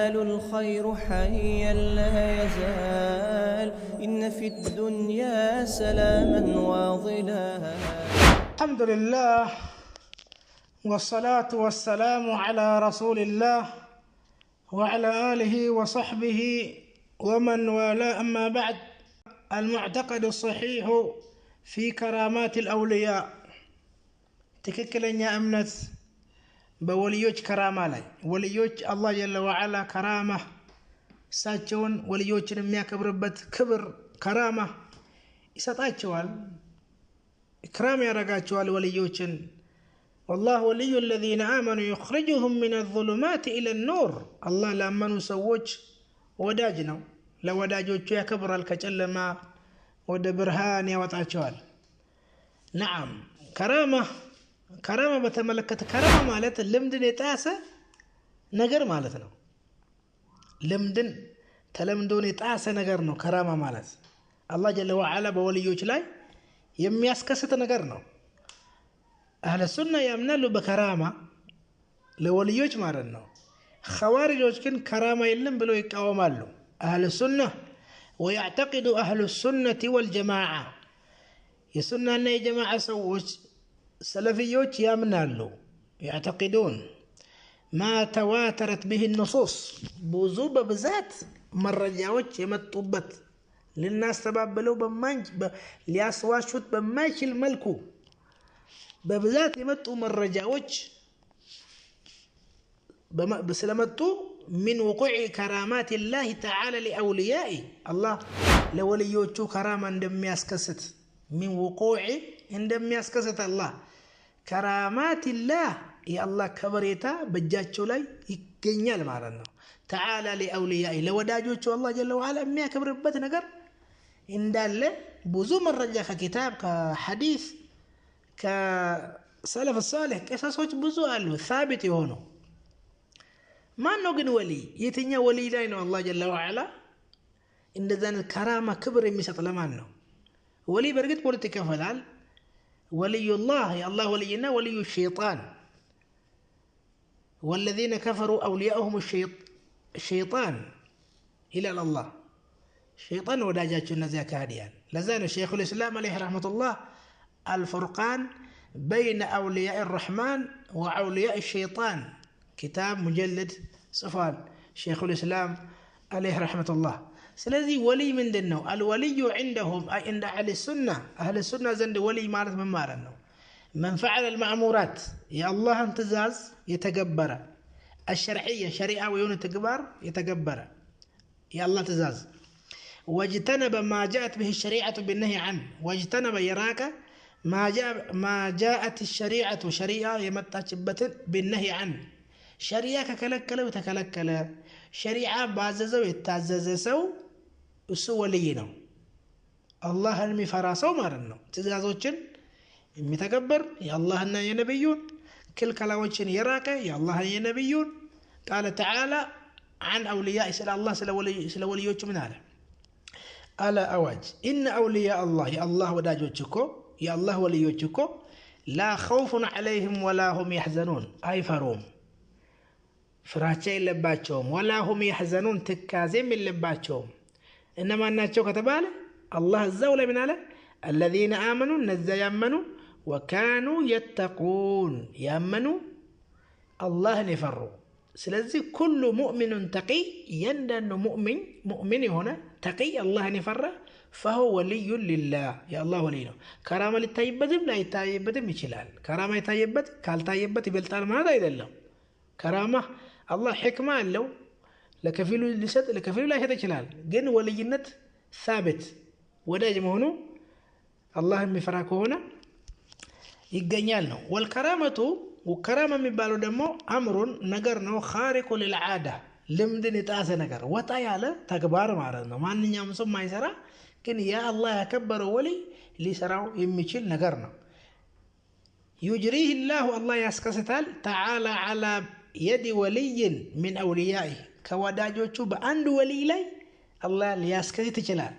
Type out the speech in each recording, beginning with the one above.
يزال الخير حيا لا يزال إن في الدنيا سلاما وظلالا. الحمد لله والصلاة والسلام على رسول الله وعلى آله وصحبه ومن والاه. أما بعد، المعتقد الصحيح في كرامات الأولياء تككلن يا أمنت بوليوج كرامة لي وليوج الله جل وعلا كرامة ساتشون وليوج نميا كبربت كبر كرامة يسطاچوال إكرام يرغاچوال وليوجن. والله ولي الذين آمنوا يخرجهم من الظلمات إلى النور. الله لامنوا سووج وداجنا لو وداجوچو يكبر الكچلما ود برهان يوطاچوال. نعم كرامة بتملكت كرامة مالت لمدن يطاسه ነገር ማለት ነው። لمدن ተለምዶን የጣሰ ነገር ነው كرامة ማለት። አላህ ጀለ ወዐላ በወልዮች ላይ የሚያስከስት ነገር ነው። أهل السنة يأمنوا بكرامة لوليوج مارنو. خوارجوج كن كرامة يلم بلو يقاومالو. أهل السنة ويعتقد أهل السنة والجماعة يسنة أن جماعة سووج سلفيوج يأمنالو يعتقدون ما تواترت به النصوص بوزوب بذات مرجعوج يمطوبت للناس تبابلو بمانج لياسواشوت بمايش الملكو ببذات يمطوا مرجعوج بسلمتو من وقوع كرامات الله تعالى لأوليائه. الله لوليوچو كرامة اندم ياسكست من وقوع اندم ياسكست الله كرامات الله يا الله كبريتا بجاچو لاي يገኛል ማለት ነው። تعالى لأوليائه ለወዳጆቹ الله جل وعلا የሚያከብርበት ነገር እንዳለ ብዙ መረጃ ከኪታብ ከሐዲስ كسلف الصالح قصصوች ብዙ አሉ ثابت የሆኑ። ማን ነው ግን ወሊ? የትኛው ወሊ ላይ ነው አላህ ጀለ ወዐላ እንደዛን ከራማ ክብር የሚሰጥ ለማን ነው? ወሊ በርግጥ ፖለቲካ ይፈላል። ወልዩላህ የአላህ ወልይና ወልዩ ሸይጣን والذين كفروا أولياءهم الشيطان إلى الله شيطان ወዳጃቸው እነዚያ ካህዲያን። ለዛ ነው ሸይኹ الإسلام عليه رحمة الله الفرقان بين أولياء الرحمن وأولياء الشيطان كتاب مجلد صفال شيخ الإسلام عليه رحمة الله. سلذي ولي من دنو الولي عندهم أي عند أهل السنة زند ولي مارت من مارنو من فعل المأمورات يا الله انتزاز يتقبر الشرعية شريعة ويون تقبر يتقبر يا الله تزاز واجتنب ما جاءت به الشريعة بالنهي عنه واجتنب يراك ما جاءت الشريعة شريعة يمتاچبت بالنهي عنه شريعة ككلكله وتكلكله شريعة بعززه يتعززه እሱ ወልይ ነው። አላህን የሚፈራሰው ማለት ነው። ትእዛዞችን የሚተገብር የአላህና የነብዩን ክልከላዎችን የራቀ የአላህና የነብዩን قال تعالى عن أولياء الله سلا وليوች ምን አለ? ألا أواج إن أولياء الله يا الله ወዳጆች እኮ يا الله وليوች እኮ لا خوف عليهم ولا هم يحزنون አይፈሩም ፍራቻ የለባቸውም ولا هم يحزنون ትካዜም የለባቸውም። እነማን ናቸው ከተባለ አላህ እዛው ላይ ምን አለ? الذين آمنوا ነዛ ያመኑ وكانوا يتقون ያመኑ አላህን የፈሩ። ስለዚህ كل مؤمن تقي يندن مؤمن የሆነ تقي አላህን የፈራ فهو ولي لله يا الله ولي ነው። ከራማ ሊታይበትም ላይታይበትም ይችላል። ከራማ ይታይበት ካልታይበት ይበልጣል ማለት አይደለም። ከራማ አላህ ሕክማ አለው። ለከፊሉ ሊሰጥ ለከፊሉ ላይሰጥ ይችላል። ግን ወልይነት ثابت ወዳጅ መሆኑ አላህ የሚፈራ ከሆነ ይገኛል ነው። ወልከራመቱ ወከራማ የሚባለው ደግሞ አምሩን ነገር ነው خارق للعاده ልምድን የጣሰ ነገር ወጣ ያለ ተግባር ማለት ነው። ማንኛውም ሰው ማይሰራ ግን ያ አላህ ያከበረው ወሊ ሊሰራው የሚችል ነገር ነው። يجريه الله الله ያስከስታል تعالى على يد ولي من أوليائه ከወዳጆቹ በአንድ ወሊ ላይ አላህ ሊያስከስት ይችላል።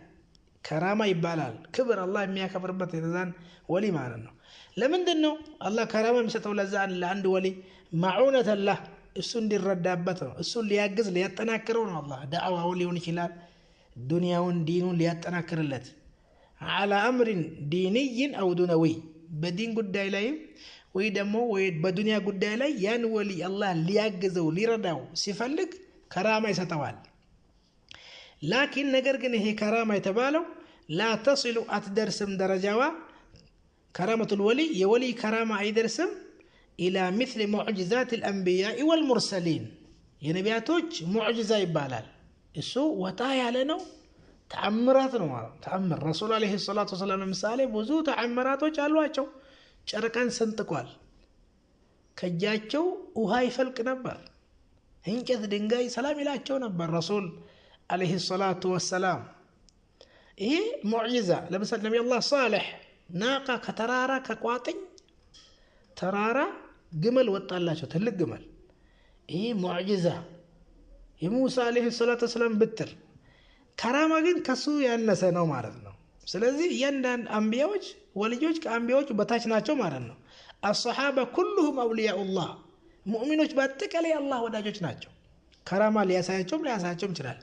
ከራማ ይባላል። ክብር አላህ የሚያከብርበት የዛን ወሊ ማለት ነው። ለምንድን ነው አላህ ከራማ የሚሰጠው ለዛን ለአንድ ወሊ? ማዑነተ አላህ እሱ እንዲረዳበት ነው እሱ ሊያግዝ ሊያጠናክረው ነው አላህ ዳዕዋው ሊሆን ይችላል ዱንያውን ዲኑን ሊያጠናክርለት على امر ديني او دنيوي بدين ጉዳይ ላይ ወይ ደግሞ ወይ በዱንያ ጉዳይ ላይ ያን ወሊ አላህ ሊያግዘው ሊረዳው ሲፈልግ ከራማ ይሰጠዋል ላኪን ነገር ግን ይሄ ከራማ የተባለው لا تصل اتدرسم درجاوا كرامه الولي يولي كرامه ايدرسم الى مثل معجزات الانبياء والمرسلين የነቢያቶች ሙዕጂዛ ይባላል እሱ ወጣ ያለ ነው ተአምራት ነው ተአምር ረሱል አለይሂ ሰላቱ ወሰለም ምሳሌ ብዙ ተአምራቶች አሏቸው ጨርቀን ሰንጥቋል ከጃቸው ውሃ ይፈልቅ ነበር እንጨት ድንጋይ ሰላም ይላቸው ነበር ረሱል አለይሂ ሰላቱ ወሰለም ይሄ ሙዕጂዛ ለምሳሌ ነብዩ አላህ ሷሊህ ናቃ ከተራራ ከቋጥኝ ተራራ ግመል ወጣላቸው ትልቅ ግመል ይሄ ሙዕጂዛ የሙሳ አለይሂ ሰላቱ ወሰለም ብትር ከራማ ግን ከሱ ያነሰ ነው ማለት ነው ስለዚህ ያንዳንድ አንቢያዎች ወልዮች ከአንቢያዎች በታች ናቸው ማለት ነው الصحابه كلهم اولياء الله ሙእሚኖች በአጠቃላይ አላህ ወዳጆች ናቸው ከራማ ሊያሳያቸውም ይችላል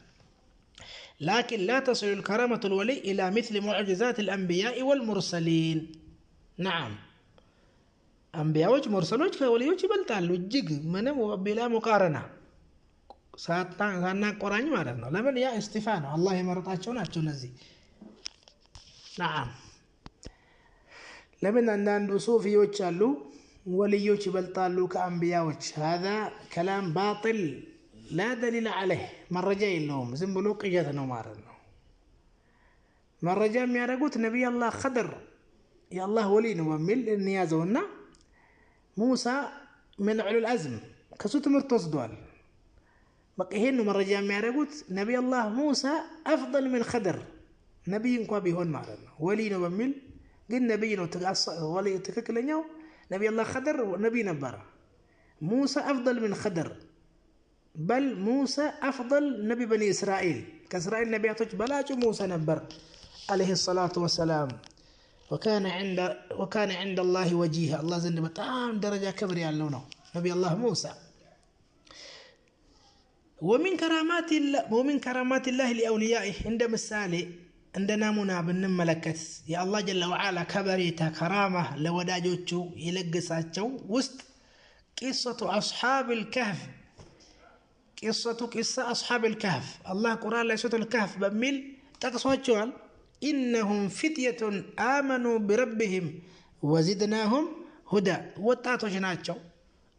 لكن لا تصل الكرامه الولي الى مثل معجزات الانبياء والمرسلين نعم አንቢያዎች ሙርሰሎች ከወልዮች ይበልጣሉ እጅግ ምንም በላ ሙቃረና ሳና ቆራኝ ማለት ነው ለምን ያ እስቲፋ ነው አላህ የመረጣቸው ናቸው እነዚህ نعم ለምን አንዳንዱ ሱፊዎች አሉ ወልዮች ይበልጣሉ ከአንቢያዎች هذا كلام باطل لا دليل عليه መረጃ የለውም ዝም ብሎ ቅዠት ነው ማለት ነው መረጃ የሚያደርጉት ነብይ አላህ ኸድር የአላህ ወሊ ነው በሚል እንያዘውና ሙሳ من علو الازم ከሱ ትምህርት ወስዷል በቃ ይሄን መረጃ የሚያደርጉት ነብይ አላህ ሙሳ افضل من خضر ነብይ እንኳን ቢሆን ማለት ነው ወሊ ነው በሚል ግን ነብይ ነው ወሊ ትክክለኛው ነብይ አላህ خضر ነብይ ነበር ሙሳ افضل من خضر بل موسى افضل نبي بني اسرائيل كاسرائيل نبياتوች በላጩ موسى ነበር عليه الصلاه والسلام وكان عند الله وجيه الله ዘንድ በጣም ደረጃ ክብር ያለው ነው ነብይ አላህ موسى ومن كرامات الله لاوليائه عند ምሳሌ እንደ ናሙና ብንመለከት የአላህ ጀለ ወዐላ ከበሬታ ከራማ ለወዳጆቹ ይለግሳቸው ውስጥ قصه اصحاب الكهف قصه اصحاب الكهف الله قران لا سوره الكهف بميل تقصواچوال انهم فتيه امنوا بربهم وزدناهم هدى ወጣቶች ናቸው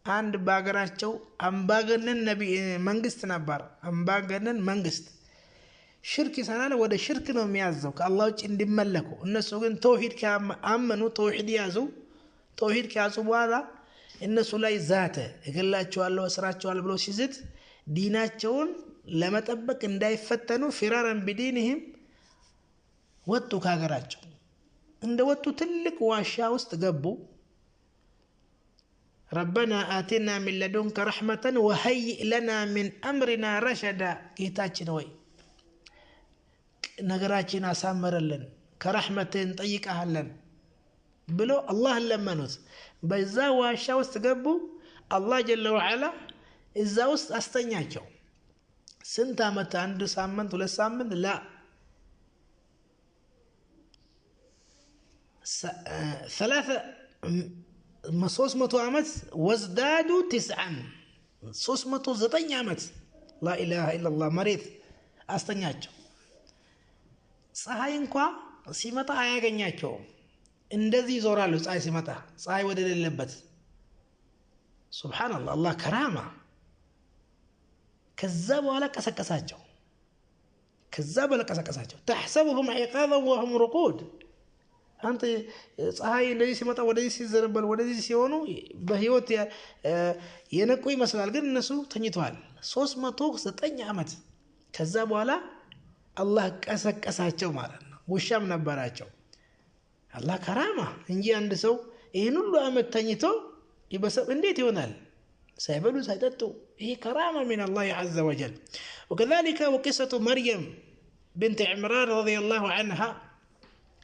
አንድ ባገራቸው አምባገነን ነብይ መንግስት ነበር አምባገነን መንግስት ሽርክ ይሰራል ወደ ሽርክ ነው የሚያዘው ከአላህ ውጭ እንዲመለኩ እነሱ ግን ተውሂድ ካመኑ ተውሂድ ያዙ ተውሂድ ካዙ በኋላ እነሱ ላይ ዛተ እገላቸዋለሁ እስራቸዋለሁ ብሎ ሲዝት ዲናቸውን ለመጠበቅ እንዳይፈተኑ ፍራራን ቢዲንህም ወጡ ካገራቸው እንደወጡ ትልቅ ዋሻ ውስጥ ገቡ ربنا آتنا من لدنك رحمة وهيئ لنا من أمرنا رشدا ጌታችን ወይ ነገራችን አሳመረልን ከረህመትን ጠይቀሃለን ብሎ አላህን ለመኑት በዛ ዋሻ ውስጥ ገቡ አላህ ጀለ ወዐላ እዛ ውስጥ አስተኛቸው ስንት አመት አንድ ሳምንት ሁለት ሳምንት ላ 300 አመት ወዝዳዱ 9 309 አመት لا اله الا الله መሬት አስተኛቸው ፀሐይ እንኳን ሲመጣ አያገኛቸው እንደዚህ ይዞራሉ ፀሐይ ሲመጣ ፀሐይ ወደ ሌለበት ሱብሃንአላህ አላህ ከራማ ከዛ በኋላ ቀሰቀሳቸው تحسبهم عقابا وهم رقود አንተ ፀሐይ እንደዚህ ሲመጣ ወደዚህ ሲዘረበል ወደዚህ ሲሆኑ በህይወት የነቁ ይመስላል ግን እነሱ ተኝተዋል 309 አመት ከዛ በኋላ አላህ ቀሰቀሳቸው ማለት ነው ውሻም ነበራቸው አላህ ከራማ እንጂ አንድ ሰው ይሄን ሁሉ አመት ተኝቶ ይበሰብ እንዴት ይሆናል ሳይበሉ ሳይጠጡ ይሄ ከራማ من الله عز وجل وكذلك وقصه مريم بنت عمران رضي الله عنها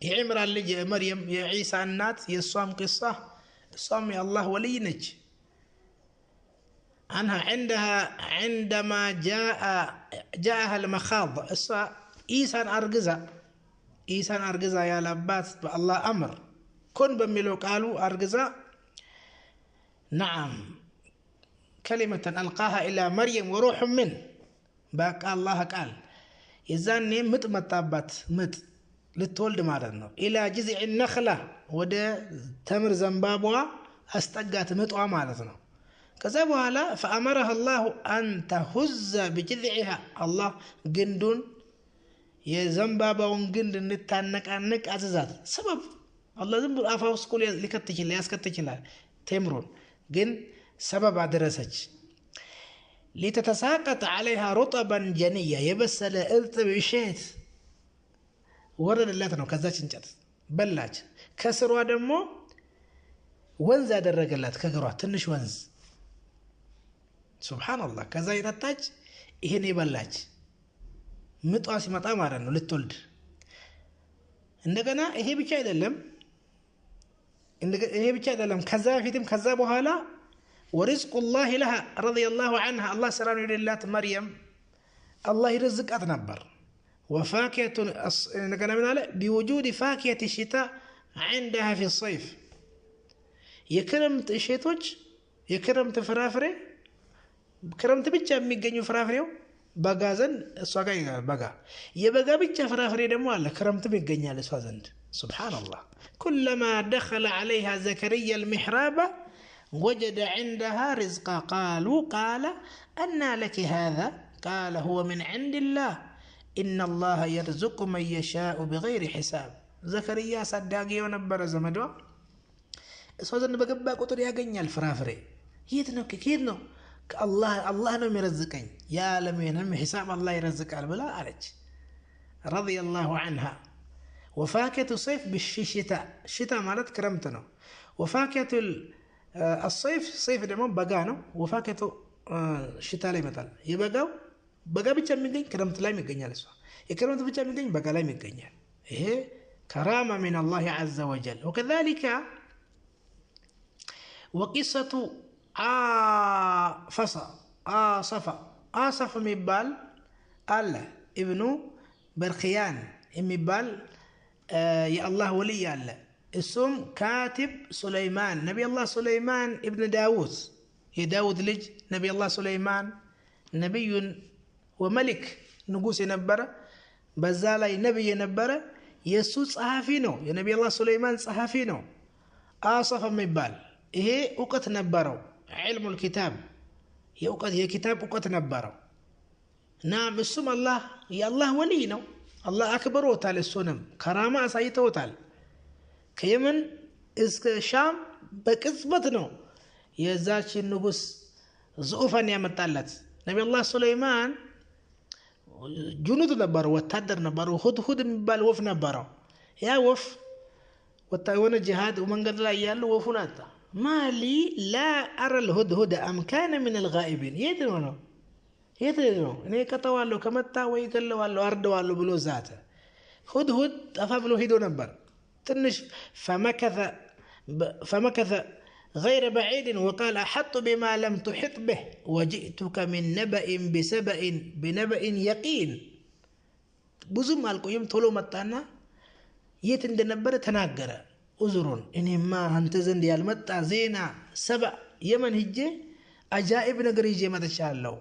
عمران ልጅ مريم የዒሳ እናት የሷም قصه እሷም የአላህ ወልይ ነች عنها عندما جاءها المخاض إيسان أرجزا يا لبات الله أمر كن بميلو قالوا أرجزا نعم كلمة ألقاها إلى مريم وروح منه باك الله قال يزاني متمتابات للتولد مالنا إلى جذع النخلة وده تمر زنبابوا أستقات متوى مالتنا كذبوا هلا فأمرها الله أن تهز بجذعها الله جندون يزنبابا ونجند نتانك عنك أزازات سبب الله زنبور أفاوس كل لكتجل ياسكتجل تمرون جن سبب درسج لتتساقط عليها رطبا جنية يبسل ارتب شيت ورد الله تنو كذاش انجت بلاج كسروا دمو ወንዝ ያደረገላት ከግሯ ትንሽ ወንዝ ሱብሃንአላህ ከዛ የታጣች ይሄን ይበላች ምጧ ሲመጣ ማለት ነው ልትወልድ እንደገና ይሄ ብቻ አይደለም ከዛ በፊትም ከዛ በኋላ ورزق الله لها رضي الله عنها الله سلام لله مريم الله يرزقات نبر وفاكهة بوجود فاكهة الشتاء عندها في الصيف የክረምት እሸቶች የክረምት ፍራፍሬ ክረምት ብቻ የሚገኙ ፍራፍሬው በጋ ዘንድ እሷ ጋር ይጋር በጋ የበጋ ብቻ ፍራፍሬ ደግሞ አለ ክረምትም ይገኛል እሷ ዘንድ ሱብሃንአላህ كلما دخل عليها زكريا المحراب وجد عندها رزقا قال أن لك هذا قال هو من عند الله إن الله يرزق من يشاء بغير حساب زكريا صداقي ونبر زمدوا እሷ ዘንድ በገባ ቁጥር ያገኛል ፍራፍሬ የት ነው ከየት ነው አላህ ነው የሚረዝቀኝ ያለምንም ሒሳብ አላህ ይረዝቃል ብላ አለች رضي الله عنها وفاكهة الصيف بالشتاء الشتاء ማለት ክረምት ነው وفاكهة الصيف صيف ደግሞ በጋ ነው وفاكهة الشتاء ላይ ይመጣል የበጋው በጋ ብቻ የሚገኝ ክረምት ላይ ይገኛል እሷ የክረምት ብቻ የሚገኝ በጋ ላይ ይገኛል ይሄ كرامة من الله عز وجل وكذلك وقصة آصف ميبال الله ابن برخيان ميبال يا الله ولي الله اسم كاتب سليمان نبي الله سليمان ابن داود يا داود لج نبي الله سليمان نبي وملك نقوس نبرة بزالي نبي نبرة يسوع صحافينو يا نبي الله سليمان صحافينو آصف ميبال ይሄ ዕውቀት ነበረው علم الكتاب የኪታብ ዕውቀት ነበረው ናም እሱም አላህ የአላህ ወልይ ነው አላህ አክብሮታል እሱንም ከራማ አሳይቶታል ከየመን እስከ ሻም በቅጽበት ነው የዛችን ንጉስ ዙፋን ያመጣላት ነብዩላህ ሱለይማን ጁኑድ ነበረው ወታደር ነበረው ሁድሁድ የሚባል ወፍ ነበረው ያ ወፍ ወታየሆነ ጂሃድ ወመንገድ ላይ ያለው ወፉን አጣ ما لي لا أرى الهدهد أم كان من الغائبين يدرونه أنا كتوالو كمتا ويقلوالو أردوالو بلو ذاته هدهد أفابلو هيدو نبر تنش فمكث غير بعيد وقال أحط بما لم تحط به وجئتك من بنبأ يقين بزم مالكو يوم تولو متانا يتند نبر تناقر أزرون إنما أنت زند يالمتع زينا 7 يمن هجي أجائب نقر يجي متشالو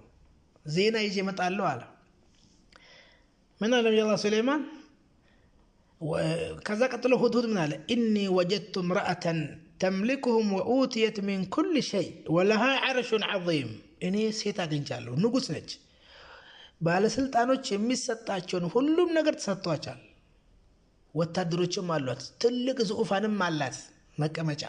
زينا يجي متعلو على من نبي الله سليمان وكذا قتله هدهد من على إني وجدت امرأة تملكهم وأوتيت من كل شيء ولها عرش عظيم إني سيتا قنشالو نقص نج ባለስልጣኖች የሚሰጣቸውን ሁሉም ነገር ተሰጥቷቸዋል ወታደሮችም አሏት ትልቅ ዙፋንም አላት መቀመጫ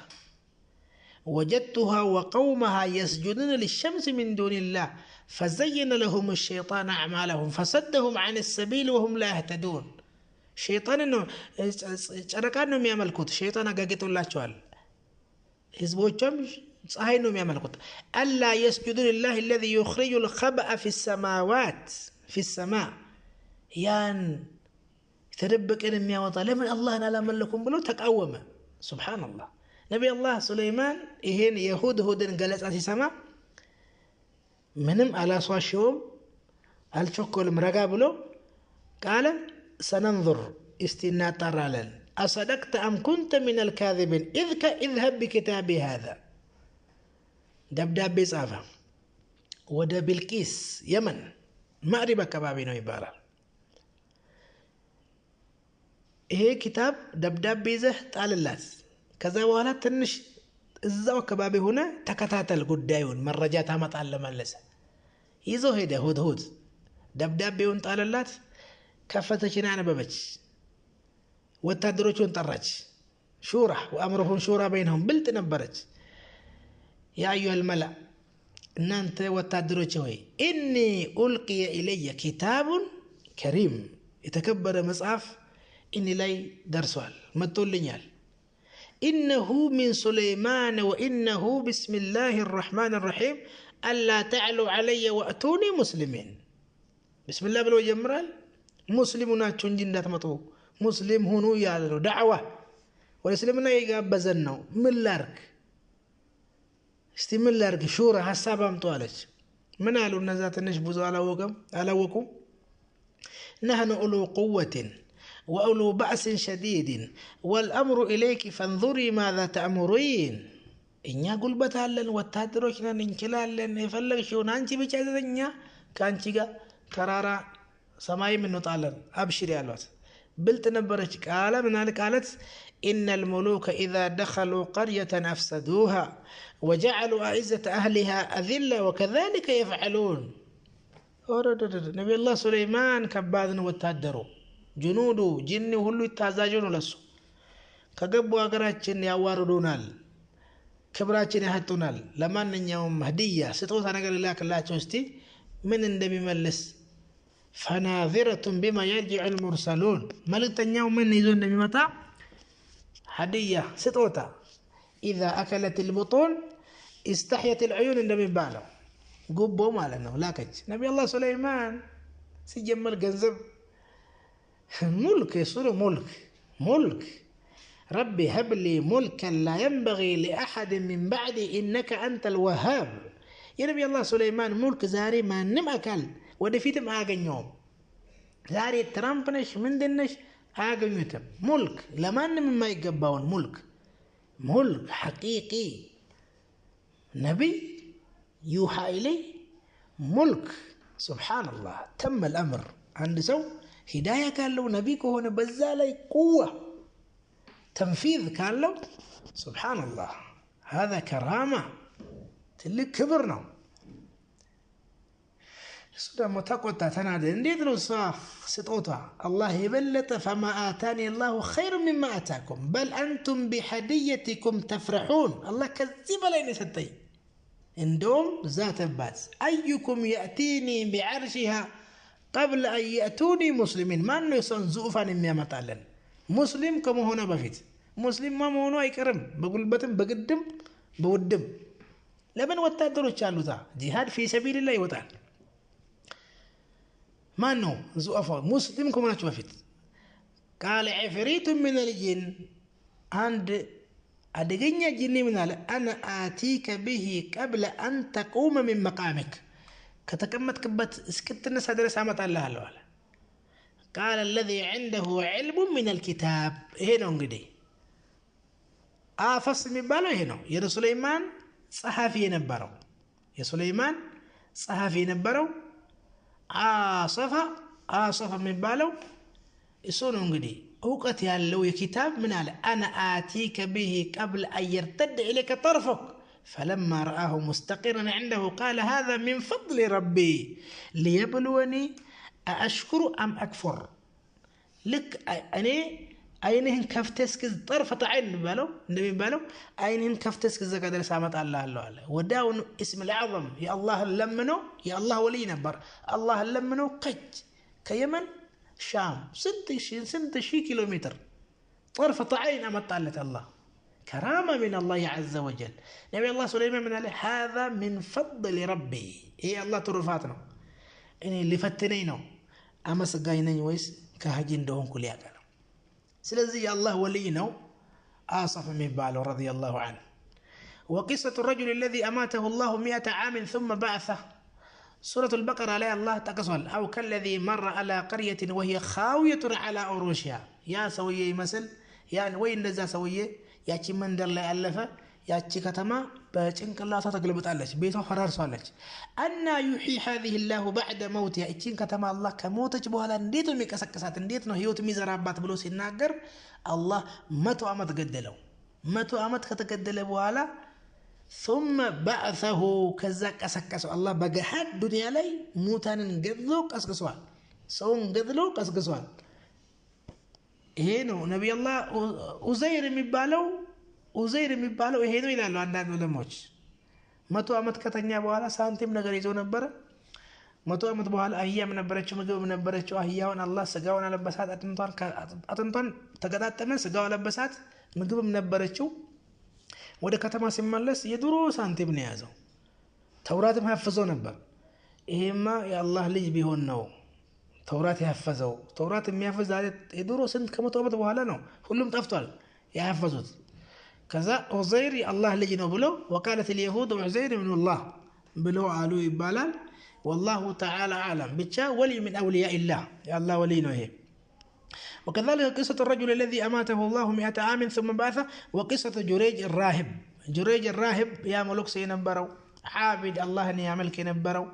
وجدتها وقومها يسجدون للشمس من دون الله فزين لهم الشيطان أعمالهم فصدهم عن السبيل وهم لا يهتدون شيطان إنه ጨረቃን ነው የሚያመልኩት ሸይጣን አጋግጦላቸዋል ህዝቦችም ፀሐይ ነው የሚያመልኩት ألا يسجدوا لله الذي يخرج الخبأ في السماء ያን تربكن የሚያወጣ ለምን አላህን አላመለኩም ብሎ ተቃወመ ሱብሃንአላህ ነብይ አላህ ሱለይማን ይሄን የሁድሁድን ገለጻ ሲሰማ ምንም አላስዋሸውም አልቸኮልም ረጋ ብሎ قال سننظر استناطرالن أصدقت أم كنت من الكاذبين اذهب بكتابي هذا دبدابي صافا ودا بلقيس يمن مأرب كبابي ነው ይባላል ይሄ ኪታብ ደብዳቤ ይዘህ ጣልላት ከዛ በኋላ ትንሽ እዛው አካባቢ ሆነ ተከታተል ጉዳዩን መረጃ ታመጣለህ መለሰ ይዞ ሄደ ሁድ ደብዳቤውን ጣልላት ከፈተችና አነበበች ወታደሮቹን ጠራች ሹራ ወአምሩሁም ሹራ በይነሁም ብልጥ ነበረች ያ አዩሀል መላ እናንተ ወታደሮች ሆይ ኢኒ ኡልቂየ ኢለየ ኪታቡን ከሪም የተከበረ መጽሐፍ ኢኒ ላይ ደርሷል መጥቶልኛል ኢነሁ ሚን ሱለይማን ወኢነሁ ቢስሚላሂ الرحمن الرحيم ألا تعلوا علي وأتوني مسلمين بسم الله ብሎ ይጀምራል ሙስሊሙን ናቸው እንጂ እንዳትመጡ ሙስሊም ሁኑ ያለው ዳዕዋ ወደ እስልምና ይጋበዘን ነው ምን ላርክ እስቲ ምን ላርክ ሹራ ሐሳብ አምጡ አለች ምን አሉ እነዛ ትንሽ ብዙ አላወቁ نحن أولو قوة وأولو بأس شديد والأمر إليك فانظري ماذا تأمرين እኛ ጉልበት አለን ወታደሮች ነን እንችላለን የፈለግሽውን አንቺ ብቻ ዘኛ ካንቺ ጋር ተራራ ሰማይ እንወጣለን አብሽሪ ያሏት ብልጥ ነበረች ቃለ ምናል ቃለት إن الملوك إذا دخلوا قرية أفسدوها وجعلوا أعزة أهلها أذلة وكذلك يفعلون نبي الله سليمان كبادن وتهدروا جنوده جن هلو يتازاجون لسو كقبوا أقراتشن يواردونال كبراتشن يحطونال لمن يوم هدية ستوث أنا قال لك الله تشتي من اندبي ملس فناظرة بما يرجع المرسلون ملكتن يوم من يزون نبي متى هدية ستوتا إذا أكلت البطون استحيت العيون النبي باله قبوا مالنا لاكج نبي الله سليمان سيجمل جنزب ملك يصير ملك ربي هب لي ملكا لا ينبغي لأحد من بعدي إنك أنت الوهاب يا نبي الله سليمان ملك زاري ما نم أكل ودفيت ما أغنيوم زاري ترامبنش من دنش أغنيوتم ملك لما نم ما يقبون ملك حقيقي نبي يوحى إليه ملك سبحان الله تم الأمر عند سو هداية كان له نبيك هنا بزالي قوة تنفيذ كان له سبحان الله هذا كرامة تلك كبرنا سودا متقوتا تنادي انديت له صاف ستوتا الله يبلت فما آتاني الله خير مما آتاكم بل أنتم بهديتكم تفرحون الله كذب لين ستي اندوم ذات الباس أيكم يأتيني بعرشها قبل أن يأتوني مسلمين ما أنه يصن زؤفا نميامة تعلن مسلم كما هنا بفيت مسلم ما هنا يكرم بقول بتم بقدم بودم لمن وتادروا تشالو ذا جهاد في سبيل الله وتعالى ما أنه زؤفا مسلم كما هنا بفيت قال عفريت من الجن عند أدقني جني من أنا آتيك به قبل أن تقوم من مقامك كتكمت كبت اسكت الناس هذا سامت الله له قال الذي عنده علم من الكتاب هنا انقدي فصل من باله هنا يا سليمان صحفي نبرو يا سليمان صحفي نبرو عاصفة من باله يسون انقدي أوقت يالو كتاب من أنا آتيك به قبل أن يرتد إليك طرفك فلما رآه مستقرا عنده قال هذا من فضل ربي ليبلوني أشكر أم أكفر لك أنا أينهن كفتسكز طرفة عين بالو النبي بالو أينهن كفتسكز قدر سامت الله وداون اسم الأعظم يا الله لمنو يا الله ولي نبر الله لمنو كيمن شام 6 كيلومتر طرفة عين أمت الله كرامة من الله عز وجل نبي الله سليمان من عليه هذا من فضل ربي إيه الله ترفاتنا إني اللي فتنينه أما سقاينين ويس كهجين دون كل يقال سلزي الله ولينا آصف من باله رضي الله عنه وقصة الرجل الذي أماته الله 100 عام ثم بعثه سورة البقرة عليه الله تقصل أو كالذي مر على قرية وهي خاوية على عروشها يا سوية مثل يعني وين نزا سوية يا تشي مندر لا ألفة يا تشي كتما بچنك الله تقلبت عليك بيتو فرار صالك أن يحيي هذه الله بعد موتها اتشين كتما الله كموتج بوهلا نديتو ميكسكسات نديت نو هيوت ميزرابات بلو سيناغر الله متو أمت قدلو متو أمت كتقدل بوهلا ثم بعثه كذا كسكسوا الله بجحد دنيا لي موتان قذلو كسكسوال سون قذلو كسكسوال هنا نبي الله وزير የሚባለው ይሄ ነው ይላሉ አንዳንድ ዑለማዎች 100 አመት ከተኛ በኋላ ሳንቲም ነገር ይዞ ነበር 100 አመት በኋላ አህያም ነበረችው ምግብም ነበረችው አህያውን አላህ ስጋውን አለበሳት አጥንቷን ተገጣጠመ ስጋው አለበሳት ምግብም ነበረችው ወደ ከተማ ሲመለስ የድሮ ሳንቲም ነው ያዘው ተውራትም ሐፍዘው ነበር ይሄማ የአላህ ልጅ ቢሆን ነው ተውራት ያፈዘው ተውራት የሚያፈዝ የድሮ ስንት ከመቶ አመት በኋላ ነው ሁሉም ጠፍቷል ያፈዙት كذا عزير الله لجنه بلو وقالت اليهود عزير من الله بلو علو يبالال والله تعالى عالم بتشا ولي من أولياء الله يا الله ولينا هي وكذلك قصة الرجل الذي أماته الله 100 عام ثم بعثه وقصة جريج الراهب يا ملوك سينبرو عابد الله أن يعمل كنبرو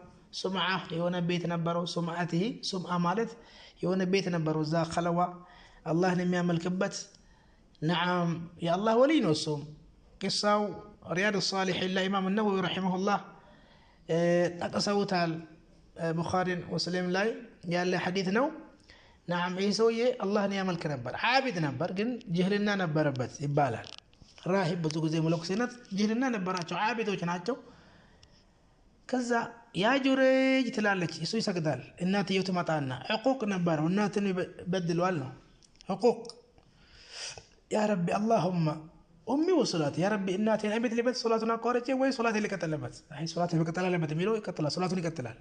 سمعة يونا بيت نبرو سمعته سمعة مالت يونا بيت نبرو ذا خلوة الله أن يعمل كبت نعم يا الله ولينا الصوم قصة رياض الصالحين الإمام النووي رحمه الله أقصوتها بخاري وسلم لاي يا الله حديثنا نعم يسوي الله نعمل كنبر عابد نبر قن جهلنا نبر بس يبالال راهب بزوج زي ملوك سنت جهلنا نبراتو عابد وجناتو كذا يا جريج تلالك يسوي سقدال الناتي يوتمطانا حقوق نبر والناتي بدلوا لنا حقوق يا ربي اللهم أمي وصلاتي يا ربي إناتي أبيت لي بيت صلاتنا قارتي وين صلاتي اللي كتلبت هي صلاتي اللي كتلها لما تميلوا يكتلها صلاتي اللي كتلها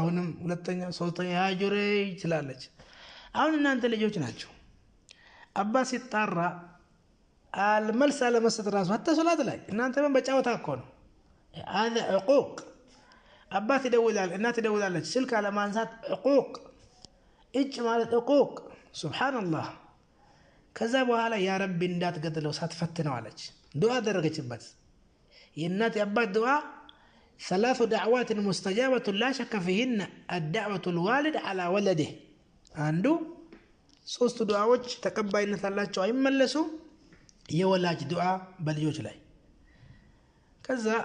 هونم ولتنيا صوتي يا جريج تلالك هون إن أنت اللي جوتي ناتشو أباس الطارة الملس على مسجد راسه حتى صلاة لا إن أنت من بتجاوب تاكون هذا عقوق أباس يدور على الناس يدور على سلك على مانزات عقوق إجمال عقوق سبحان الله كذا بوهلا يا رب إندات قتلوا ساتفتنا عليك دعاء درجة بس ينات أباد دعاء 3 دعوات مستجابة لا شك فيهن الدعوة الوالد على ولده عنده 3 دعوات تقبل إن ثلاثة شو يملسوا يولاج دعاء باليوج لاي كذا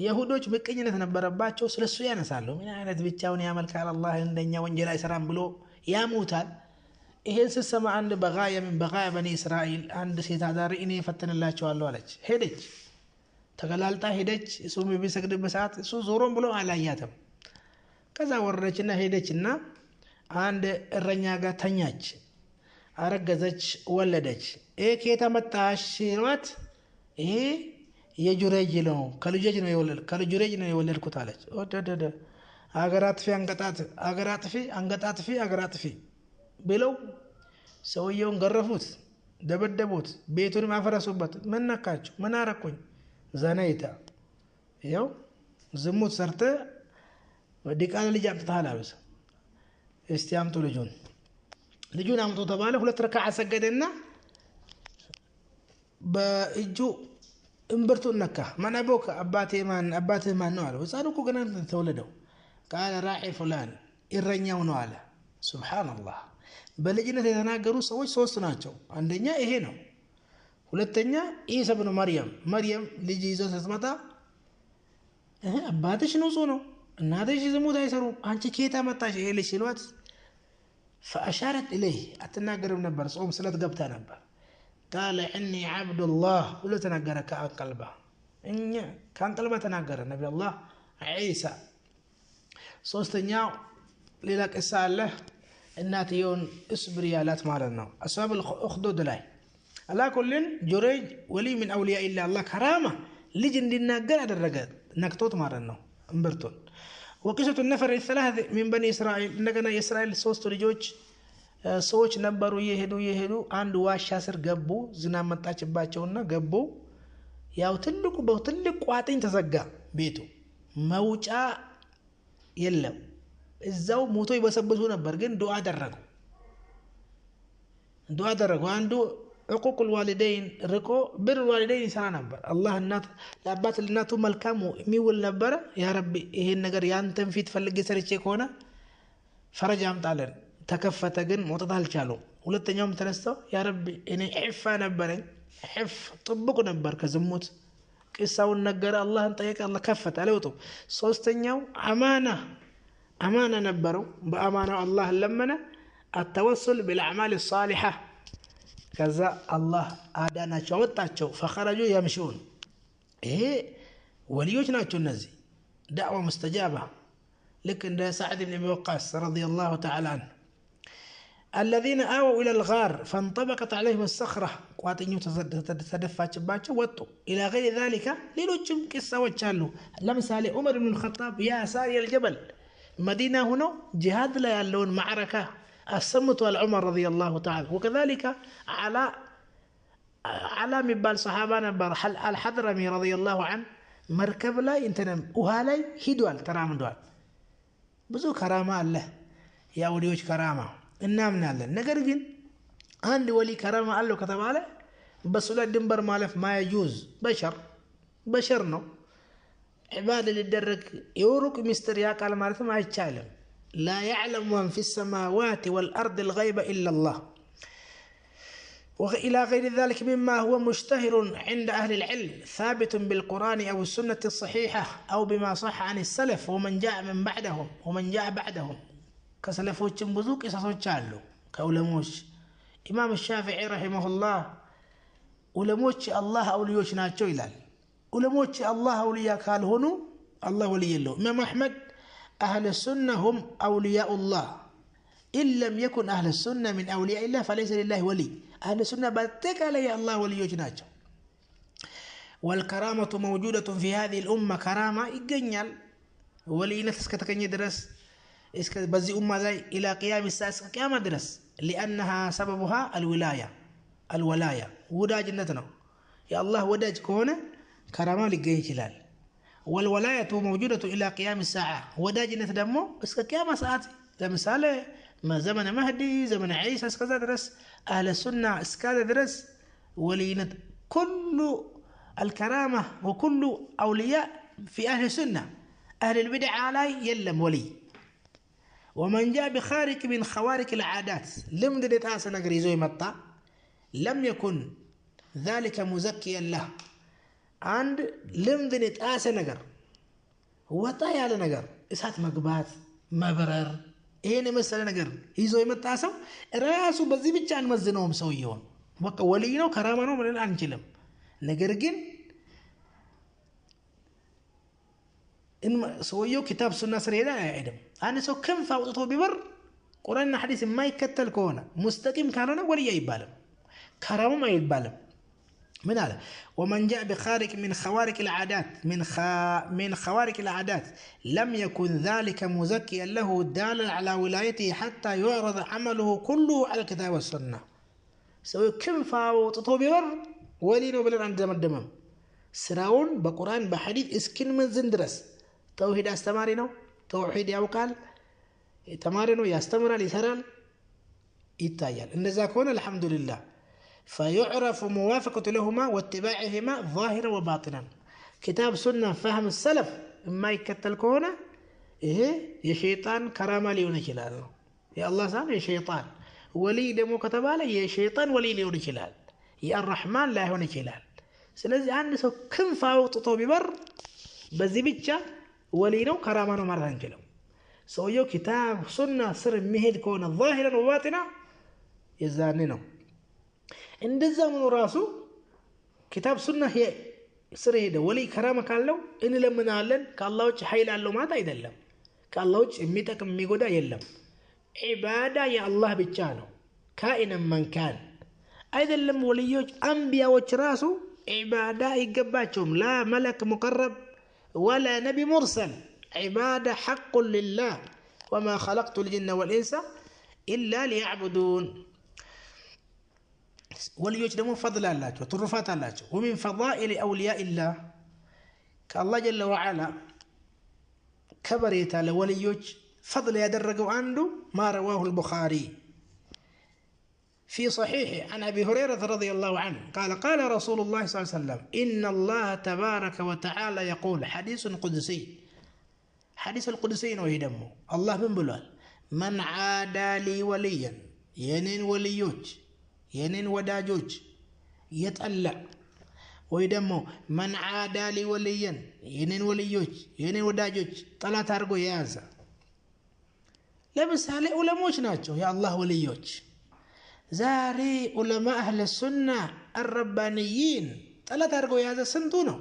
يهودوش بكينة نبرباتشو سلسويا نسالو من عينة بيتشاوني عمل على الله عندنا وانجلا يسران بلو يا موتال ይሄን ሲሰማ አንድ በጋያ ምን በጋያ በኒ እስራኤል አንድ ሴት አዳሪ እኔ ፈተንላቸዋለሁ አለች ሄደች ተገላልጣ ሄደች እሱ በሚሰግድበት ሰዓት እሱ ዞሮም ብሎ አላያተም ከዛ ወረደችና ሄደችና አንድ እረኛ ጋር ተኛች አረገዘች ወለደች ከየት መጣሽ ሲሏት ይሄ የጁሬጅ ነው ከልጁሬጅ ነው የወለድኩት አለች ወደደ አገራጥፊ አንገጣጥፊ ብለው ሰውየውን ገረፉት ደበደቡት ቤቱን ማፈረሱበት ምን ነካቸው ምን አረኩኝ ዘነይታ ይኸው ዝሙት ሰርተ ወዲቃለ ልጅ አምጥተሃል አሉት እስቲ አምጡ ልጁን አምጡ ተባለ 2 ረካዓ ሰገደና በእጁ እንብርቱን ነካ ማን አቦክ አባትህ ማን ነው አለው ህፃኑ እኮ ገና ተወለደው ቃል ራዒ ፉላን እረኛው ነው አለ ሱብሃንአላህ በልጅነት የተናገሩ ሰዎች 3 ናቸው አንደኛ ይሄ ነው ሁለተኛ ኢሳ ኢብኑ መርየም ልጅ ይዞ ስትመጣ አባትሽ ንጹህ ነው እናትሽ ዝሙት አይሰሩ አንቺ ከየት መጣሽ ይሄ ልጅ ሲሏት فاشارت اليه اتناገርም ነበር ጾም ስለት ገብታ ነበር قال اني عبد الله ሁሉ ተናገረ ከአንቀልባ እኛ ከአንቀልባ ተናገረ ነብይ አላህ ኢሳ ሶስተኛው ሌላ ቅሳ አለ እናትየውን እስብር ያላት ማለት ነው አስባብ الأخدود ላይ አላ ኩልን ጁረይጅ ወሊ من اولياء الله كرامه ልጅ እንዲናገር አደረገ ነክቶት ማለት ነው እንብርቱን وقصة النفر الثلاث من بني إسرائيل እንደገና የእስራኤል 3 ልጆች ሰዎች ነበሩ ይሄዱ አንድ ዋሻ ስር ገቡ ዝናብ መጣችባቸውና ገቡ ያው ትልቁ ቋጥኝ ተዘጋ ቤቱ መውጫ የለም እዛው ሞቶ ይበሰብሱ ነበር ግን ዱዓ አደረጉ አንዱ عقوق الوالدين رقو بر الوالدين يسرا نبر الله النات لابات لناتو ملكام ميول نبر يا ربي ይሄን ነገር ያንተን ፊት ፈልጌ ሰርቼ ከሆነ ፈረጃ አምጣለን ተከፈተ ግን መውጣት አልቻሉም ሁለተኛውም ተነስተው ያ ረቢ እኔ ዒፋ ነበረኝ ዒፍ ጥብቅ ነበር ከዝሙት ቂሳውን ነገረ አላህን ጠየቀ አላህ ከፈተ አለውጡ ሶስተኛው አማና ነበረው በአማናው አላህ ለመነ التوسل بالاعمال الصالحه كذا الله አዳናቸው ወጣቸው فخرجوا يمشون ይሄ ወልዮች ናቸው እነዚህ دعوه مستجابه لك عند سعد بن ابي وقاص رضي الله تعالى عنه الذين آووا الى الغار فانطبقت عليهم الصخره ቋጥኙ ተደፋችባቸው ወጡ الى غير ذلك ሌሎችም ቂሳዎች አሉ ለምሳሌ ዑመር ኢብኑ الخطاب يا ساري الجبل مدينه هنا جهاد لا ያለውን معركه السمت والعمر رضي الله تعالى وكذلك على مبال صحابة نبر الحضرمي رضي الله عنه مركب لا ينتنم وهالاي هيدوال ترام دوال بزو كرامة الله يا وليوش كرامة إنامنا الله نقرقين عند ولي كرامة الله كتب عليه بس لا دنبر مالف ما يجوز بشرنا عبادة للدرك يورك مسترياك على مالف ما يتشالم لا يعلم من في السماوات والأرض الغيب إلا الله وإلى غير ذلك مما هو مشتهر عند أهل العلم ثابت بالقرآن أو السنة الصحيحة أو بما صح عن السلف ومن جاء بعدهم كسلفوش بزوك إساسوش جالو كأولموش إمام الشافعي رحمه الله أولموش الله أوليوش ناتشو إلال أولموش الله أولياء قال هنو الله ولي الله إمام أحمد أهل السنة هم أولياء الله إن لم يكن أهل السنة من أولياء الله فليس لله ولي أهل السنة باتك علي الله ولي يجناجه والكرامة موجودة في هذه الأمة كرامة إجنيال ولي نتسكتك يدرس بزي أمة زي إلى قيام الساعة قيام درس لأنها سببها الولاية وداج نتنا يا الله وداج كونه كرامة لجيه جلال والولاية موجودة إلى قيام الساعة وداجنة دمو اسك قيام ساعات لمثال ما زمن مهدي زمن عيسى اسكذا درس أهل السنة اسكذا درس ولينة كل الكرامة وكل أولياء في أهل السنة أهل البدع علي يلم ولي ومن جاء بخارق من خوارق العادات لم دلت آسنا قريزوي مطا لم يكن ذلك مزكيا له عند لمدن يتقاس ነገር ወጣ ያለ ነገር እሳት መግባት መብረር ይሄን መሰለ ነገር ይዞ የመጣ ሰው ራሱ በዚህ ብቻ አንመዝነውም ሰውየው በቃ ወልይ ነው ከራማ ነው ማለት አንችልም ነገር ግን ሰውየው ኪታብ ሱና ስር ሄዳ አይደለም አንድ ሰው ክንፍ አውጥቶ ቢበር ቁርአንና ሐዲስ የማይከተል ከሆነ ሙስተቂም ካልሆነ ወልይ አይባልም ከራማም አይባልም من هذا ومن جاء بخارق من خوارق العادات من خوارق العادات لم يكن ذلك مزكيا له دالا على ولايته حتى يعرض عمله كله على الكتاب والسنة سوي كم فاو تطوبير ولينو بلن عند الدمام سراون بقرآن بحديث اسكن من زندرس توحيد استمارينو توحيد يوقال تمارينو يستمر يسرال يتايل إن ذاكونا الحمد لله فيعرف موافقة لهما واتباعهما ظاهرا وباطنا كتاب سنة فهم السلف ما يكتل كونه إيه يا شيطان كرامة ليون جلال يا الله سبحانه يا شيطان ولي دمو كتباله يا شيطان ولي ليون جلال يا الرحمن لا يون جلال سلازي عندي سو كم فاوت طوبي بر بزيبتشا ولي نو كرامة نو مرة جلو سو يو كتاب سنة سر مهد كونه ظاهرا وباطنا يزاني نو እንደዛ ነው ራሱ ኪታብ ሱና ስር ሄደ ወልይ ከራማ ካለው እንለምናለን ከአላህ ውጭ ኃይል አለው ማለት አይደለም ከአላህ ውጭ የሚጠቅም የሚጎዳ የለም ዒባዳ የአላህ ብቻ ነው ካኢነ ማን ካን አይደለም ወልዮች አንቢያዎች ራሱ ዒባዳ ይገባቸውም ላ መለክ ሙቀረብ ወላ ነቢ ሙርሰል ዒባዳ ሐቅ ሊላህ وما خلقت الجن والإنس إلا ليعبدون وليوج دمو فضل الله وترفات الله ومن فضائل أولياء الله كالله جل وعلا كبريتا لوليوج فضل يدرجوا عنده ما رواه البخاري في صحيحه عن أبي هريرة رضي الله عنه قال قال رسول الله صلى الله عليه وسلم إن الله تبارك وتعالى يقول حديث قدسي حديث القدسي ويدمه الله من بلال من عادى لي وليا ينين وليوج ينين وداجوج يتألى ويدمه من عادى لي وليا ينين وليوج ينين وداجوج طلعت أرجو يازا لمثال علماء ناتشو يا الله وليوج زاري علماء أهل السنة الربانيين طلعت أرجو يازا سنتونو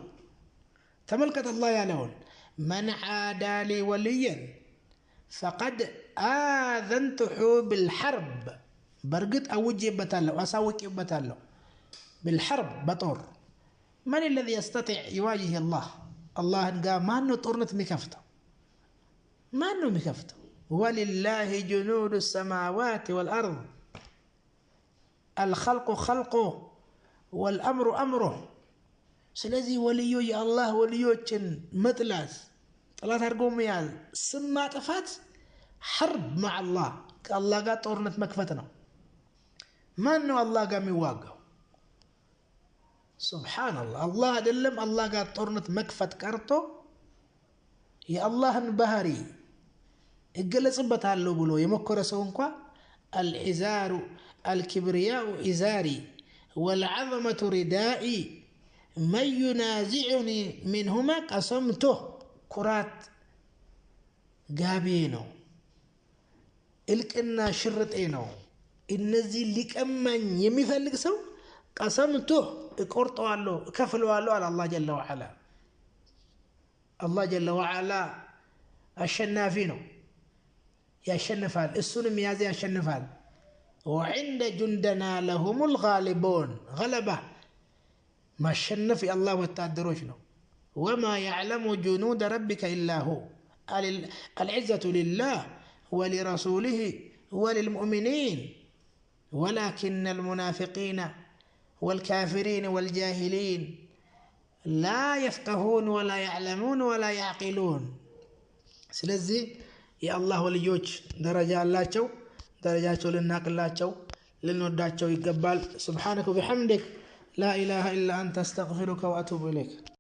تملكت الله يعلمون من عادى لي وليا فقد آذنته بالحرب برقت أوجي بتالو أساوك بتالو بالحرب بطور من الذي يستطيع يواجه الله الله قال ما أنه طورنت مكفته ما أنه مكفته ولله جنود السماوات والأرض الخلق خلقه والأمر أمره سلازي وليو يا الله وليو تشن متلاس طلعت أرقوم يا سمع تفات حرب مع الله كالله قال طورنت مكفتنا ما أنه الله قام يواقع سبحان الله الله دلم الله قال طورنت مكفت كارتو يا الله انبهري اقلص بتالو بلو يمكر سونكوا العزار الكبرياء إزاري والعظمة ردائي من ينازعني منهما قسمته كرات قابينو إلكنا شرطينو النزي لك أمن يمثلك سو قسمته اقرطوا له كفلوا له على الله جل وعلا الله جل وعلا الشنافينو يا شنفال السنم يازي يا شنفال وعند جندنا لهم الغالبون غلبة ما شنف الله والتعدروشنو وما يعلم جنود ربك إلا هو العزة لله ولرسوله وللمؤمنين ولكن المنافقين والكافرين والجاهلين لا يفقهون ولا يعلمون ولا يعقلون سلزي يا الله وليوج درجة الله شو درجات للناق الله شو للنودات شو يقبل سبحانك وبحمدك لا إله إلا أنت استغفرك وأتوب إليك